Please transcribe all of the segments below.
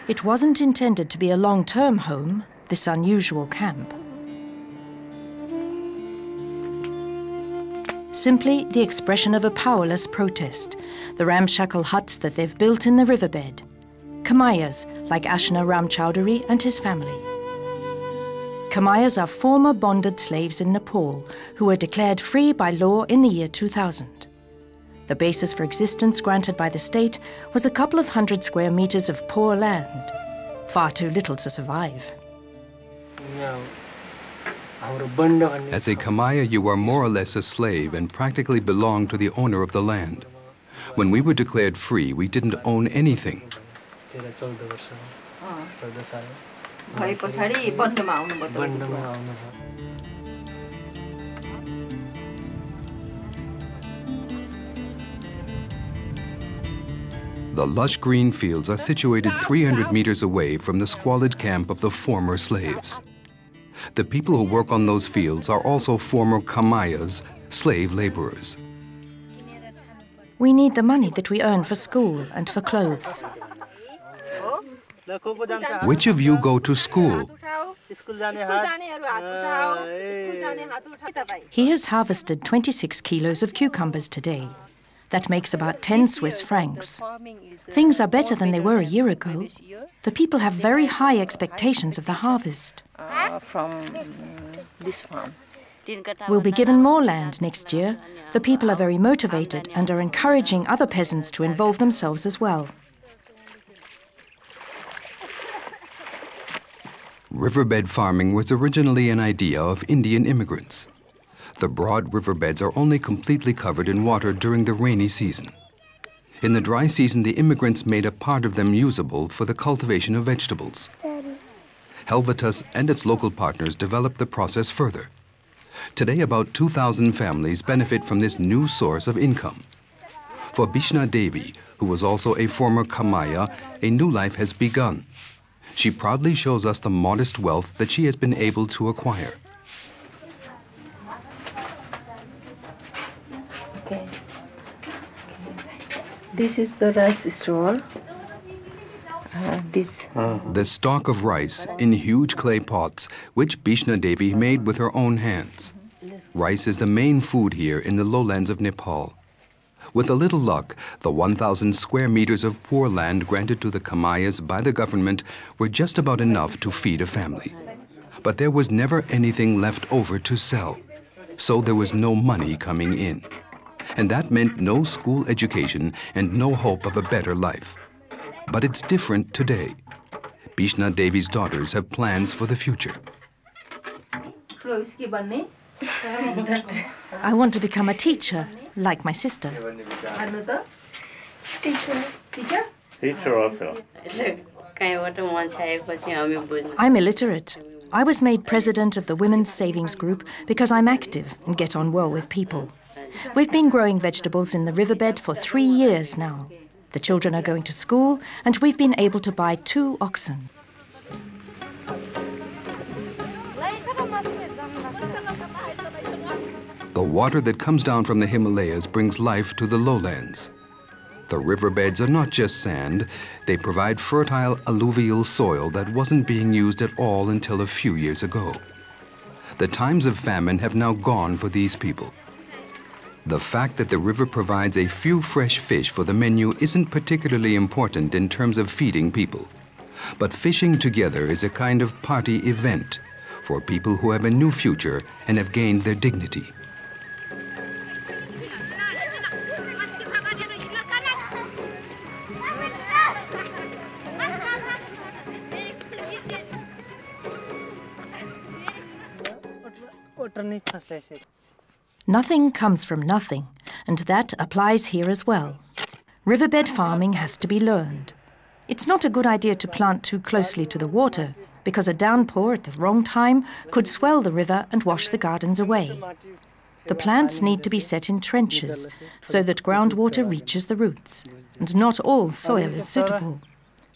It wasn't intended to be a long-term home, this unusual camp. Simply the expression of a powerless protest, the ramshackle huts that they've built in the riverbed. Khamayas, like Ashna Ramchowdhury and his family. Khamayas are former bonded slaves in Nepal who were declared free by law in the year 2000. The basis for existence granted by the state was a couple of 100 square meters of poor land, far too little to survive. As a Khamaya, you are more or less a slave and practically belong to the owner of the land. When we were declared free, we didn't own anything. The lush green fields are situated 300 meters away from the squalid camp of the former slaves. The people who work on those fields are also former Khamayas, slave laborers. We need the money that we earn for school and for clothes. Which of you go to school? He has harvested 26 kilos of cucumbers today. That makes about 10 Swiss francs. Things are better than they were a year ago. The people have very high expectations of the harvest. From this farm. We'll be given more land next year. The people are very motivated and are encouraging other peasants to involve themselves as well. Riverbed farming was originally an idea of Indian immigrants. The broad riverbeds are only completely covered in water during the rainy season. In the dry season, the immigrants made a part of them usable for the cultivation of vegetables. Helvetas and its local partners developed the process further. Today, about 2,000 families benefit from this new source of income. For Bishna Devi, who was also a former Khamaya, a new life has begun. She proudly shows us the modest wealth that she has been able to acquire. Okay. This is the rice straw. The stalk of rice in huge clay pots, which Bishna Devi made with her own hands. Rice is the main food here in the lowlands of Nepal. With a little luck, the 1,000 square meters of poor land granted to the Khamayas by the government were just about enough to feed a family. But there was never anything left over to sell, so there was no money coming in. And that meant no school education and no hope of a better life. But it's different today. Bishna Devi's daughters have plans for the future. I want to become a teacher, like my sister. Teacher also. I'm illiterate. I was made president of the Women's Savings Group because I'm active and get on well with people. We've been growing vegetables in the riverbed for 3 years now. The children are going to school, and we've been able to buy 2 oxen. The water that comes down from the Himalayas brings life to the lowlands. The riverbeds are not just sand, they provide fertile alluvial soil that wasn't being used at all until a few years ago. The times of famine have now gone for these people. The fact that the river provides a few fresh fish for the menu isn't particularly important in terms of feeding people. But fishing together is a kind of party event for people who have a new future and have gained their dignity. Nothing comes from nothing, and that applies here as well. Riverbed farming has to be learned. It's not a good idea to plant too closely to the water, because a downpour at the wrong time could swell the river and wash the gardens away. The plants need to be set in trenches, so that groundwater reaches the roots, and not all soil is suitable.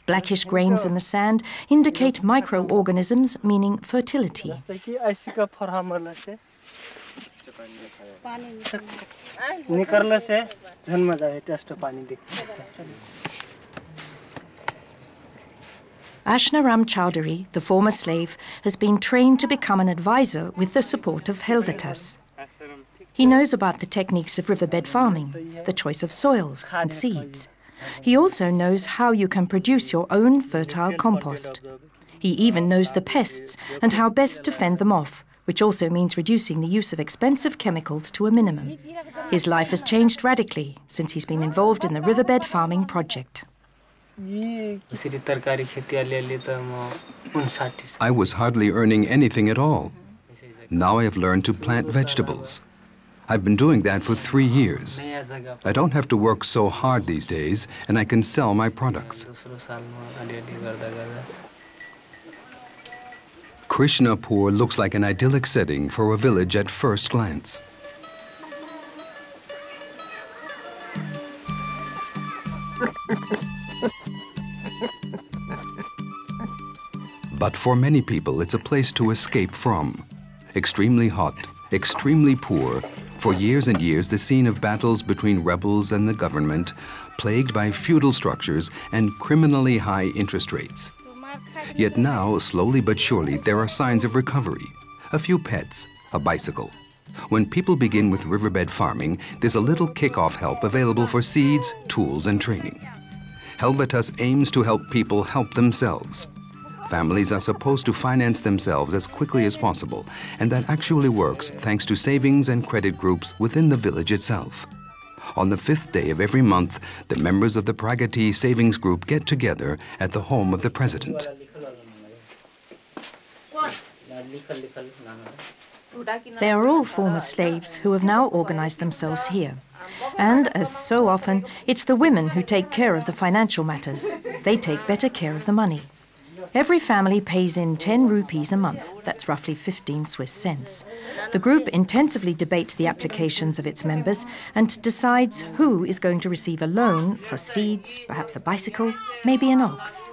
Blackish grains in the sand indicate microorganisms, meaning fertility. Ashnaram Chowdhury, the former slave, has been trained to become an advisor with the support of Helvetas. He knows about the techniques of riverbed farming, the choice of soils and seeds. He also knows how you can produce your own fertile compost. He even knows the pests and how best to fend them off, which also means reducing the use of expensive chemicals to a minimum. His life has changed radically since he's been involved in the riverbed farming project. I was hardly earning anything at all. Now I have learned to plant vegetables. I've been doing that for 3 years. I don't have to work so hard these days, and I can sell my products. Krishnapur looks like an idyllic setting for a village at first glance. But for many people, it's a place to escape from. Extremely hot, extremely poor, for years and years the scene of battles between rebels and the government, plagued by feudal structures and criminally high interest rates. Yet now, slowly but surely, there are signs of recovery. A few pets, a bicycle. When people begin with riverbed farming, there's a little kick-off help available for seeds, tools, and training. Helvetas aims to help people help themselves. Families are supposed to finance themselves as quickly as possible, and that actually works thanks to savings and credit groups within the village itself. On the 5th day of every month, the members of the Pragati Savings Group get together at the home of the president. They are all former slaves who have now organized themselves here. And, as so often, it's the women who take care of the financial matters. They take better care of the money. Every family pays in 10 rupees a month, that's roughly 15 Swiss cents. The group intensively debates the applications of its members and decides who is going to receive a loan for seeds, perhaps a bicycle, maybe an ox.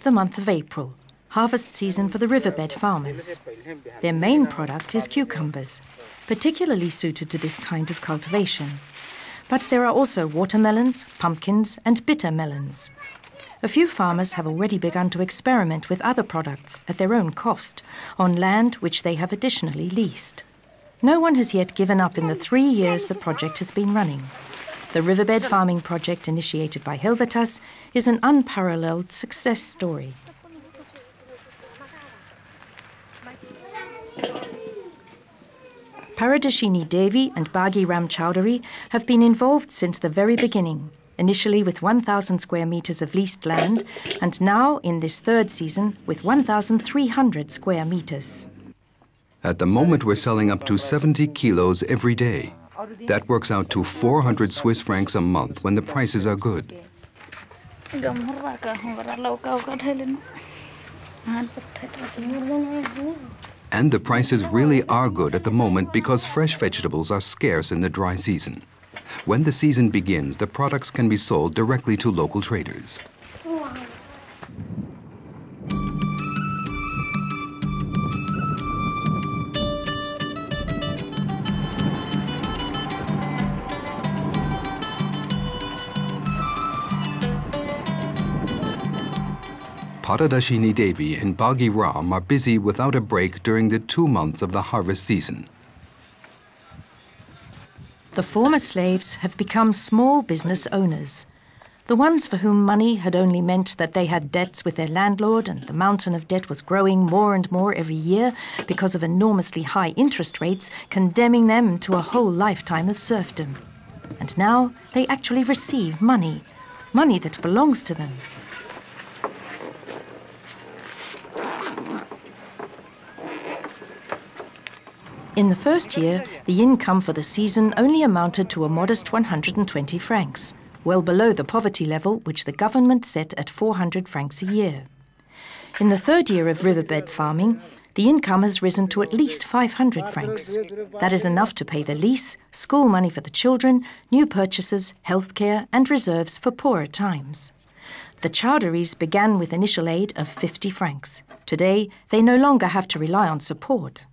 The month of April, harvest season for the riverbed farmers. Their main product is cucumbers, particularly suited to this kind of cultivation. But there are also watermelons, pumpkins, and bitter melons. A few farmers have already begun to experiment with other products at their own cost on land which they have additionally leased. No one has yet given up in the 3 years the project has been running. The riverbed farming project initiated by Helvetas is an unparalleled success story. Paradashini Devi and Bagi Ram Chowdhury have been involved since the very beginning, initially with 1,000 square meters of leased land, and now, in this 3rd season, with 1,300 square meters. At the moment, we're selling up to 70 kilos every day. That works out to 400 Swiss francs a month when the prices are good. And the prices really are good at the moment because fresh vegetables are scarce in the dry season. When the season begins, the products can be sold directly to local traders. Paradashini Devi and Bagi Ram are busy without a break during the 2 months of the harvest season. The former slaves have become small business owners. The ones for whom money had only meant that they had debts with their landlord and the mountain of debt was growing more and more every year because of enormously high interest rates, condemning them to a whole lifetime of serfdom. And now they actually receive money, money that belongs to them. In the first year, the income for the season only amounted to a modest 120 francs, well below the poverty level which the government set at 400 francs a year. In the 3rd year of riverbed farming, the income has risen to at least 500 francs. That is enough to pay the lease, school money for the children, new purchases, healthcare, and reserves for poorer times. The Chowdhurys began with initial aid of 50 francs. Today, they no longer have to rely on support.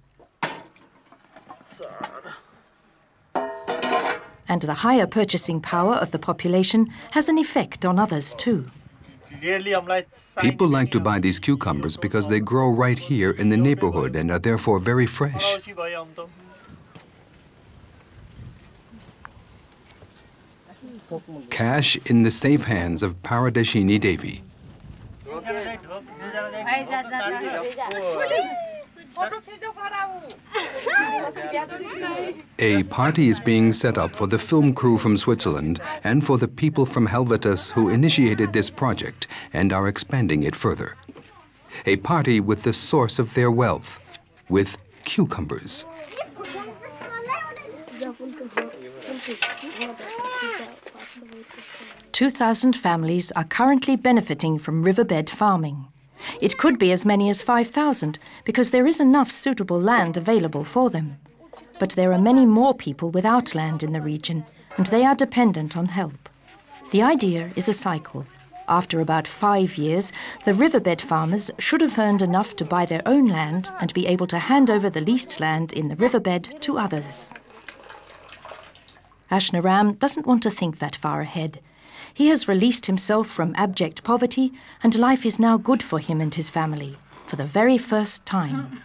And the higher purchasing power of the population has an effect on others too. People like to buy these cucumbers because they grow right here in the neighborhood and are therefore very fresh. Cash in the safe hands of Paradeshini Devi. A party is being set up for the film crew from Switzerland and for the people from Helvetas who initiated this project and are expanding it further. A party with the source of their wealth, with cucumbers. "2,000 families are currently benefiting from riverbed farming. It could be as many as 5,000 because there is enough suitable land available for them. But there are many more people without land in the region, and they are dependent on help. The idea is a cycle. After about 5 years, the riverbed farmers should have earned enough to buy their own land and be able to hand over the leased land in the riverbed to others." Ashnaram doesn't want to think that far ahead. He has released himself from abject poverty, and life is now good for him and his family, for the very first time.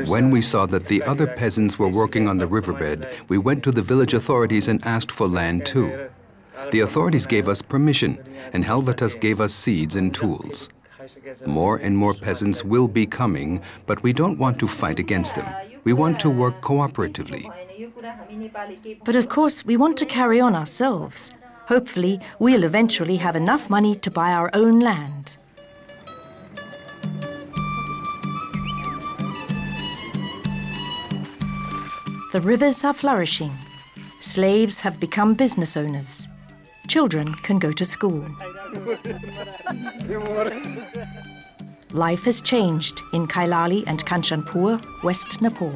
When we saw that the other peasants were working on the riverbed, we went to the village authorities and asked for land too. The authorities gave us permission, and Helvetas gave us seeds and tools. More and more peasants will be coming, but we don't want to fight against them. We want to work cooperatively. But of course, we want to carry on ourselves. Hopefully, we'll eventually have enough money to buy our own land. The rivers are flourishing. Slaves have become business owners. Children can go to school. Life has changed in Kailali and Kanchanpur, West Nepal.